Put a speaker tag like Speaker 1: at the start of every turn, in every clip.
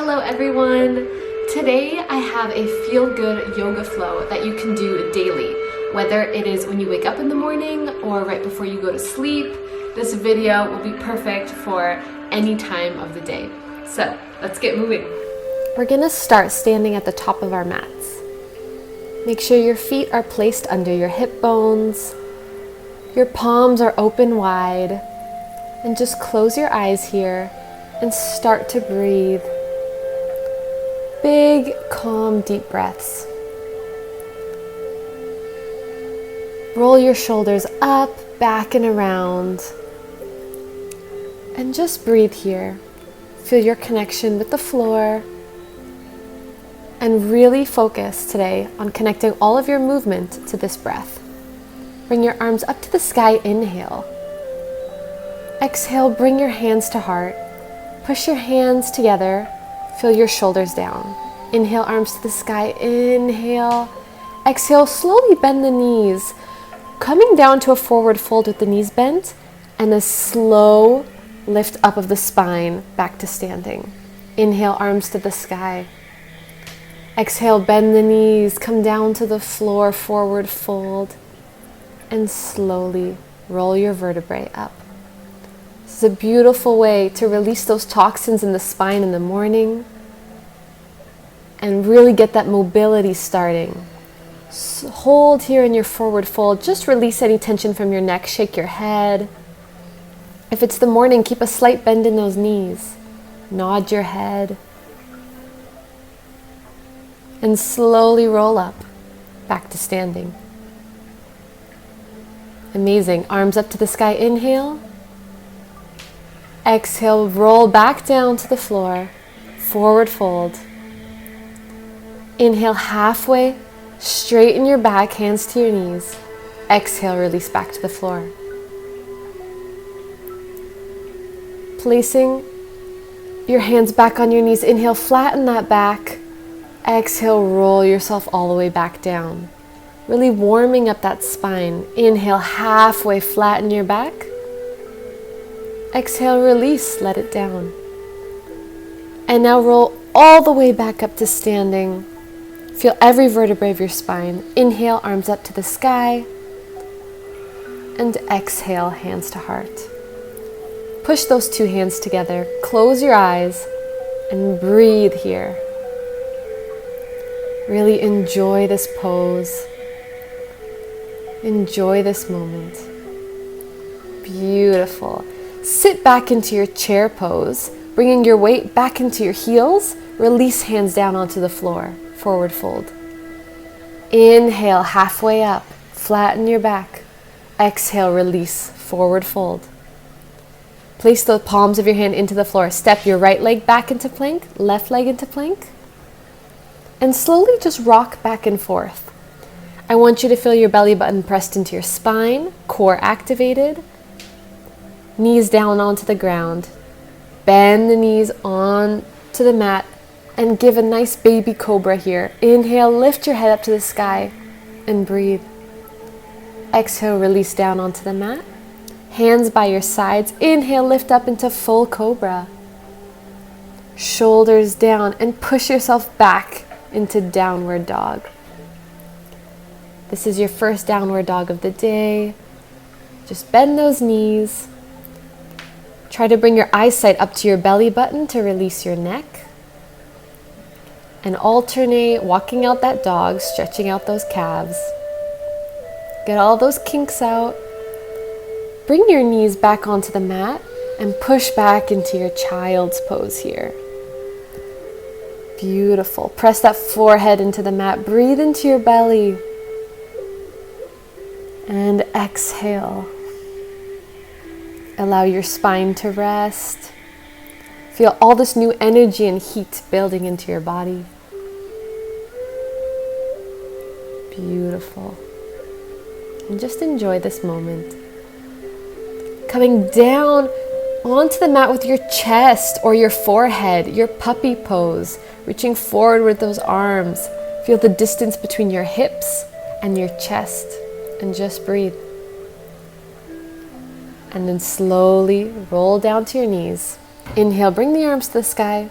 Speaker 1: Hello everyone! Today I have a feel-good yoga flow that you can do daily, whether it is when you wake up in the morning or right before you go to sleep. This video will be perfect for any time of the day. So let's get moving. We're gonna start standing at the top of our mats. Make sure your feet are placed under your hip bones. Your palms are open wide. And just close your eyes here and start to breathe. Big, calm, deep breaths. Roll your shoulders up, back, and around. And just breathe here. Feel your connection with the floor. And really focus today on connecting all of your movement to this breath. Bring your arms up to the sky, inhale. Exhale, bring your hands to heart. Push your hands together. Feel your shoulders down. Inhale, arms to the sky. Inhale. Exhale, slowly bend the knees. Coming down to a forward fold with the knees bent and a slow lift up of the spine back to standing. Inhale, arms to the sky. Exhale, bend the knees. Come down to the floor, forward fold. And slowly roll your vertebrae up. This is a beautiful way to release those toxins in the spine in the morning and really get that mobility starting. So hold here in your forward fold. Just release any tension from your neck. Shake your head. If it's the morning, keep a slight bend in those knees. Nod your head. And slowly roll up, back to standing. Amazing. Arms up to the sky. Inhale. Exhale, roll back down to the floor, forward fold. Inhale halfway, straighten your back, hands to your knees. Exhale, release back to the floor. Placing your hands back on your knees. Inhale, flatten that back. Exhale, roll yourself all the way back down. Really warming up that spine. Inhale, halfway, flatten your back. Exhale, release, let it down. And now roll all the way back up to standing. Feel every vertebrae of your spine. Inhale, arms up to the sky. And exhale, hands to heart. Push those two hands together. Close your eyes and breathe here. Really enjoy this pose. Enjoy this moment. Beautiful. Sit back into your chair pose, bringing your weight back into your heels. Release hands down onto the floor, forward fold. Inhale, halfway up, flatten your back. Exhale, release, forward fold. Place the palms of your hand into the floor. Step your right leg back into plank, left leg into plank. And slowly just rock back and forth. I want you to feel your belly button pressed into your spine, core activated. Knees down onto the ground. Bend the knees on to the mat and give a nice baby cobra here. Inhale, lift your head up to the sky and breathe. Exhale, release down onto the mat. Hands by your sides. Inhale, lift up into full cobra. Shoulders down and push yourself back into downward dog. This is your first downward dog of the day. Just bend those knees. Try to bring your eyesight up to your belly button to release your neck. And alternate walking out that dog, stretching out those calves. Get all those kinks out. Bring your knees back onto the mat and push back into your child's pose here. Beautiful. Press that forehead into the mat. Breathe into your belly. And exhale. Allow your spine to rest. Feel all this new energy and heat building into your body. Beautiful. And just enjoy this moment. Coming down onto the mat with your chest or your forehead, your puppy pose. Reaching forward with those arms. Feel the distance between your hips and your chest. And just breathe. And then slowly roll down to your knees. Inhale, bring the arms to the sky.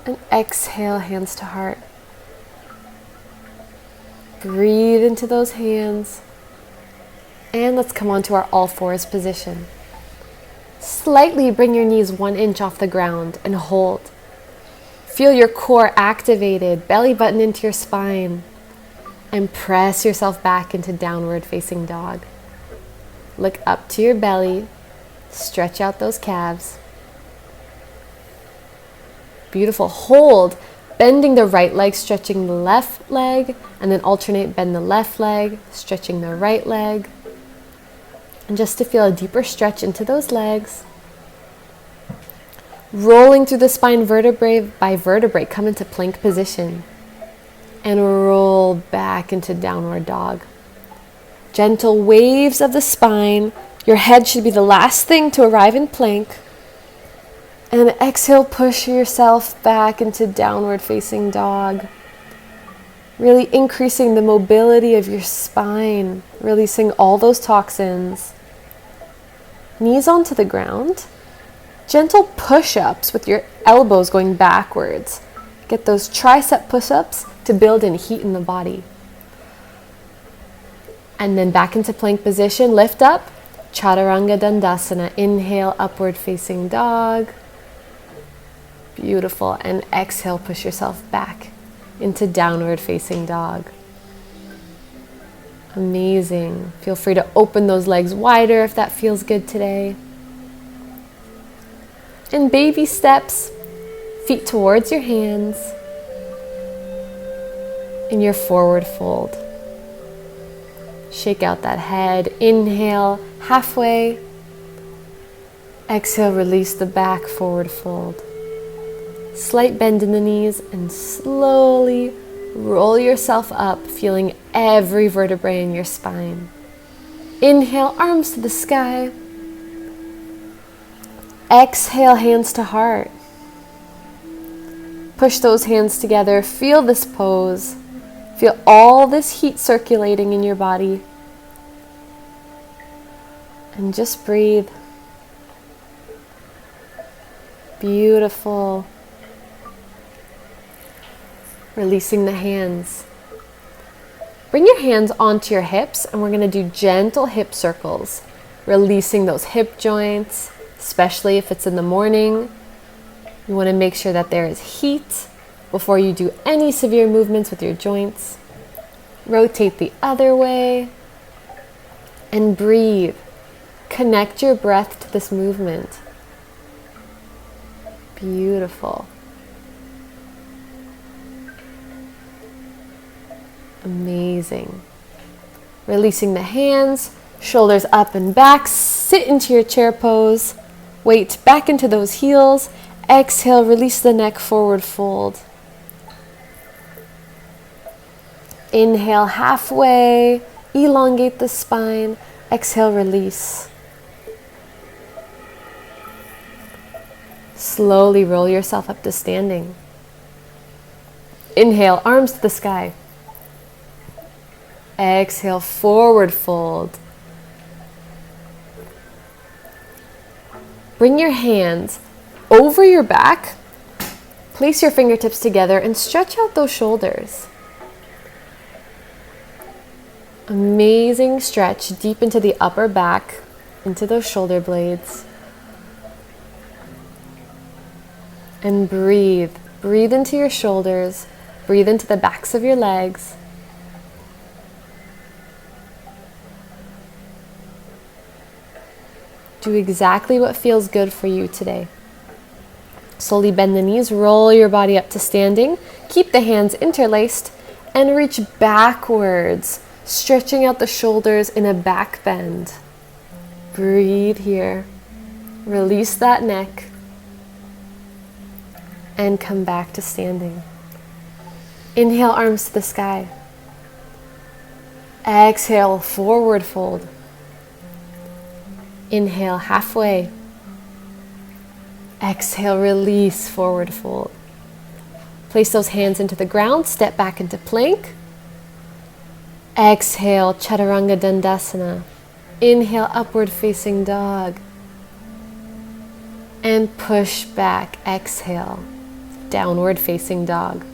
Speaker 1: And exhale, hands to heart. Breathe into those hands. And let's come onto our all fours position. Slightly bring your knees 1 inch off the ground and hold. Feel your core activated, belly button into your spine. And press yourself back into downward facing dog. Look up to your belly. Stretch out those calves. Beautiful. Hold. Bending the right leg, stretching the left leg, and then alternate, bend the left leg, stretching the right leg. And just to feel a deeper stretch into those legs. Rolling through the spine vertebrae by vertebrae, come into plank position. And roll back into downward dog. Gentle waves of the spine. Your head should be the last thing to arrive in plank. And exhale, push yourself back into downward facing dog. Really increasing the mobility of your spine, releasing all those toxins. Knees onto the ground. Gentle push-ups with your elbows going backwards. Get those tricep push-ups to build in heat in the body. And then back into plank position, lift up. Chaturanga Dandasana, inhale, upward facing dog. Beautiful. And exhale, push yourself back into downward facing dog. Amazing. Feel free to open those legs wider if that feels good today. And baby steps, feet towards your hands. In your forward fold. Shake out that head. Inhale, halfway. Exhale, release the back, forward fold. Slight bend in the knees and slowly roll yourself up, feeling every vertebrae in your spine. Inhale, arms to the sky. Exhale, hands to heart. Push those hands together. Feel this pose. Feel all this heat circulating in your body. And just breathe. Beautiful. Releasing the hands. Bring your hands onto your hips and we're going to do gentle hip circles. Releasing those hip joints, especially if it's in the morning. You want to make sure that there is heat before you do any severe movements with your joints. Rotate the other way and breathe. Connect your breath to this movement. Beautiful. Amazing. Releasing the hands, shoulders up and back. Sit into your chair pose. Weight back into those heels. Exhale, release the neck, forward fold. Inhale, halfway. Elongate the spine. Exhale, release. Slowly roll yourself up to standing. Inhale, arms to the sky. Exhale, forward fold. Bring your hands over your back. Place your fingertips together and stretch out those shoulders. Amazing stretch deep into the upper back, into those shoulder blades. And breathe. Breathe into your shoulders. Breathe into the backs of your legs. Do exactly what feels good for you today. Slowly bend the knees, roll your body up to standing. Keep the hands interlaced and reach backwards, stretching out the shoulders in a back bend. Breathe here. Release that neck and come back to standing. Inhale, arms to the sky. Exhale, forward fold. Inhale, halfway. Exhale, release, forward fold. Place those hands into the ground, step back into plank. Exhale, Chaturanga Dandasana. Inhale, upward facing dog. And push back, exhale. downward facing dog.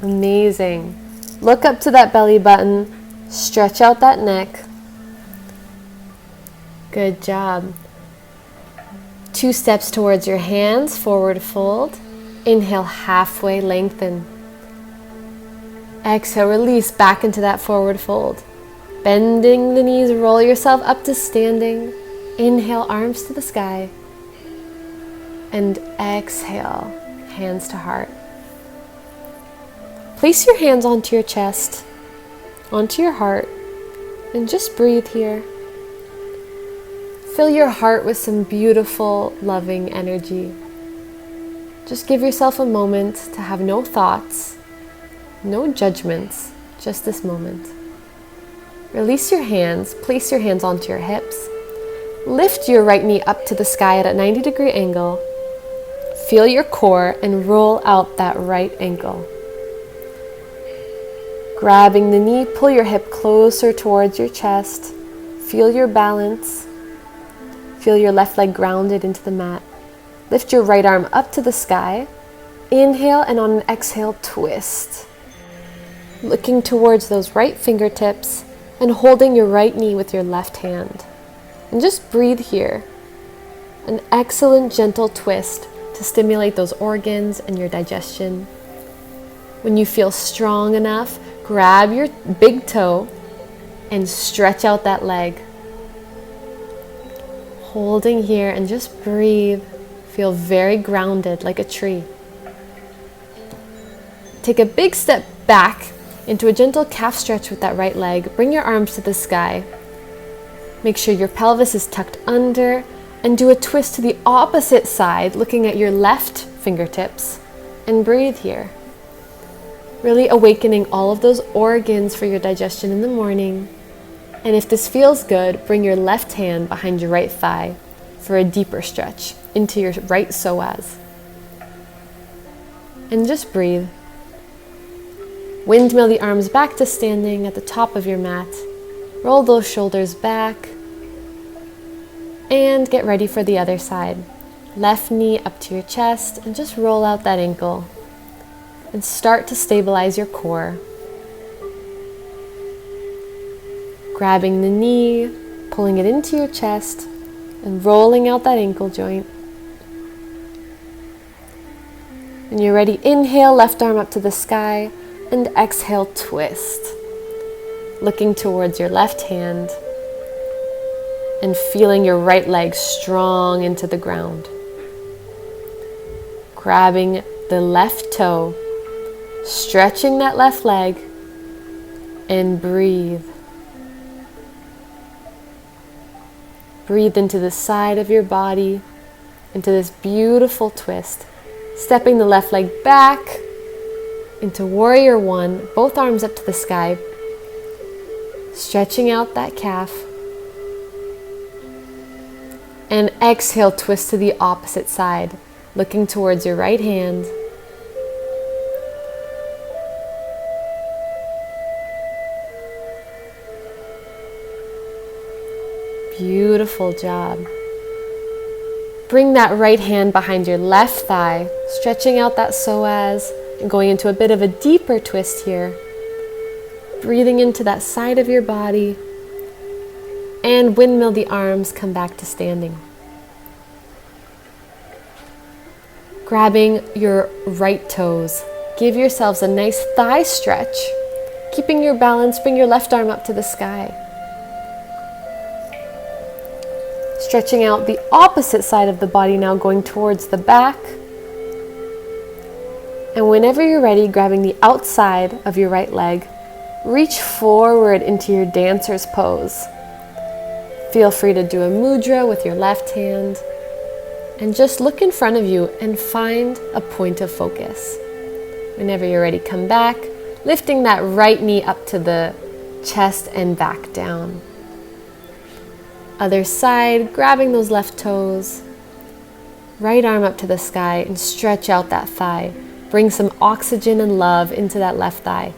Speaker 1: Amazing. Look up to that belly button. Stretch out that neck. Good job. 2 steps towards your hands, forward fold. Inhale, halfway lengthen. Exhale, release back into that forward fold. Bending the knees, roll yourself up to standing. Inhale, arms to the sky. And exhale, hands to heart. Place your hands onto your chest, onto your heart, and just breathe here. Fill your heart with some beautiful, loving energy. Just give yourself a moment to have no thoughts, no judgments, just this moment. Release your hands, place your hands onto your hips. Lift your right knee up to the sky at a 90-degree angle. Feel your core and roll out that right ankle. Grabbing the knee, pull your hip closer towards your chest. Feel your balance. Feel your left leg grounded into the mat. Lift your right arm up to the sky. Inhale, and on an exhale, twist. Looking towards those right fingertips and holding your right knee with your left hand. And just breathe here. An excellent gentle twist to stimulate those organs and your digestion. When you feel strong enough, grab your big toe and stretch out that leg. Holding here and just breathe. Feel very grounded like a tree. Take a big step back into a gentle calf stretch with that right leg. Bring your arms to the sky. Make sure your pelvis is tucked under and do a twist to the opposite side, looking at your left fingertips, and breathe here. Really awakening all of those organs for your digestion in the morning. And if this feels good, bring your left hand behind your right thigh for a deeper stretch into your right psoas. And just breathe. Windmill the arms back to standing at the top of your mat. Roll those shoulders back. And get ready for the other side. Left knee up to your chest and just roll out that ankle. And start to stabilize your core. Grabbing the knee, pulling it into your chest, and rolling out that ankle joint. When you're ready, inhale, left arm up to the sky, and exhale, twist. Looking towards your left hand, and feeling your right leg strong into the ground. Grabbing the left toe, stretching that left leg, and breathe. Breathe into the side of your body, into this beautiful twist. Stepping the left leg back into warrior one, both arms up to the sky. Stretching out that calf. And exhale, twist to the opposite side, looking towards your right hand. Beautiful job. Bring that right hand behind your left thigh, stretching out that psoas and going into a bit of a deeper twist here. Breathing into that side of your body. And windmill the arms, come back to standing. Grabbing your right toes. Give yourselves a nice thigh stretch. Keeping your balance, bring your left arm up to the sky. Stretching out the opposite side of the body now, going towards the back. And whenever you're ready, grabbing the outside of your right leg, reach forward into your dancer's pose. Feel free to do a mudra with your left hand. And just look in front of you and find a point of focus. Whenever you're ready, come back, lifting that right knee up to the chest and back down. Other side, grabbing those left toes. Right arm up to the sky and stretch out that thigh. Bring some oxygen and love into that left thigh.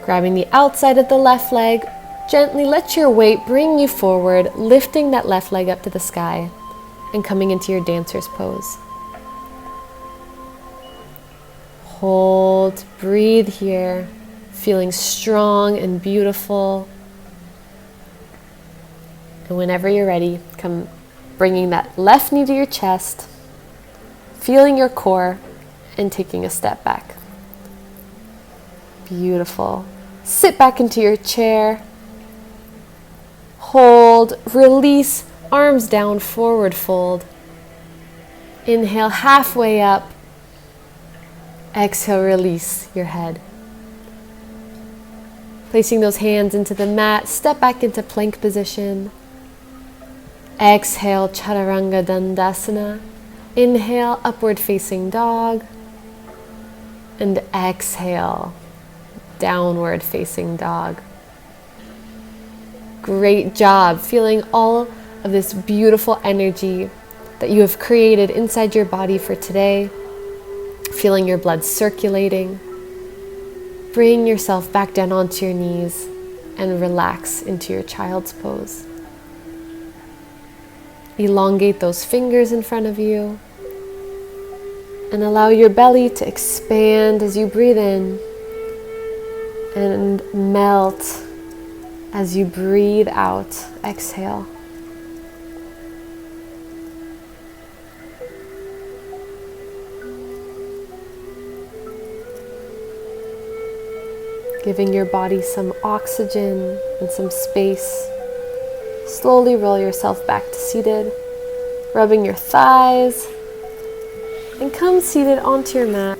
Speaker 1: Grabbing the outside of the left leg, Gently let your weight bring you forward, lifting that left leg up to the sky and coming into your dancer's pose. Hold, breathe here, feeling strong and beautiful. And whenever you're ready, come bringing that left knee to your chest, feeling your core, and taking a step back. Beautiful. Sit back into your chair. Hold, release, arms down, forward fold. Inhale, halfway up. Exhale, release your head. Placing those hands into the mat, step back into plank position. Exhale, Chaturanga Dandasana. Inhale, upward facing dog. And exhale, downward facing dog. Great job, feeling all of this beautiful energy that you have created inside your body for today. Feeling your blood circulating. Bring yourself back down onto your knees and relax into your child's pose. Elongate those fingers in front of you and allow your belly to expand as you breathe in and melt as you breathe out. Exhale. Giving your body some oxygen and some space. Slowly roll yourself back to seated, rubbing your thighs, and come seated onto your mat.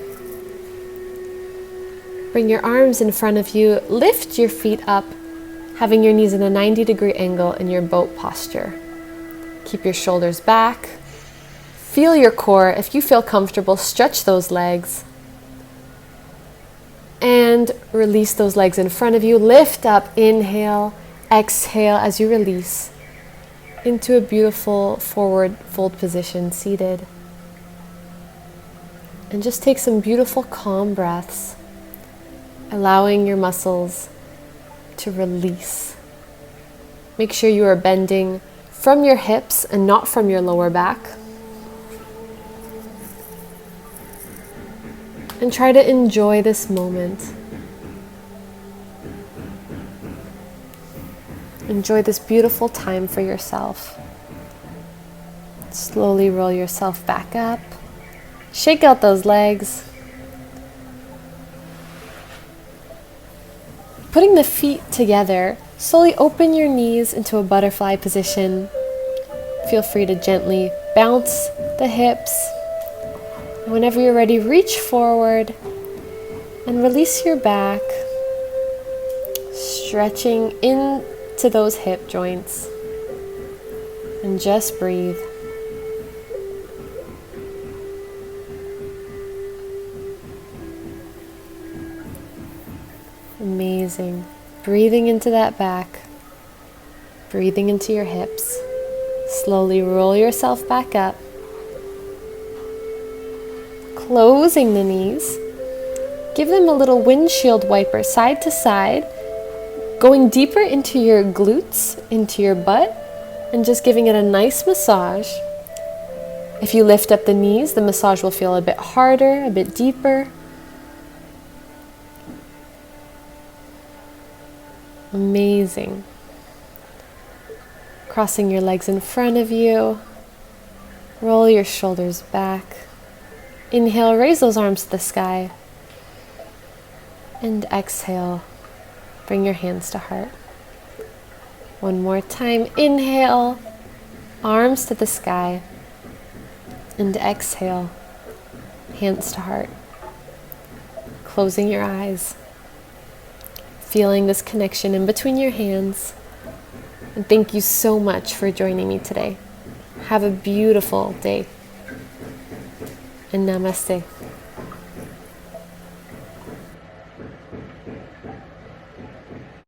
Speaker 1: Bring your arms in front of you, lift your feet up, having your knees in a 90-degree angle in your boat posture. Keep your shoulders back. Feel your core. If you feel comfortable, stretch those legs. And release those legs in front of you. Lift up, inhale, exhale as you release into a beautiful forward fold position, seated. And just take some beautiful calm breaths, allowing your muscles to release. Make sure you are bending from your hips and not from your lower back. And try to enjoy this moment. Enjoy this beautiful time for yourself. Slowly roll yourself back up. Shake out those legs. Putting the feet together, slowly open your knees into a butterfly position. Feel free to gently bounce the hips. And whenever you're ready, reach forward and release your back, stretching into those hip joints. And just breathe. Amazing. Breathing into that back, breathing into your hips. Slowly roll yourself back up, closing the knees. Give them a little windshield wiper side to side, going deeper into your glutes, into your butt, and just giving it a nice massage. If you lift up the knees, the massage will feel a bit harder, a bit deeper. Amazing. Crossing your legs in front of you. Roll your shoulders back. Inhale, raise those arms to the sky. And exhale, bring your hands to heart. One more time. Inhale, arms to the sky. And exhale, hands to heart. Closing your eyes. Feeling this connection in between your hands. And thank you so much for joining me today. Have a beautiful day. And namaste.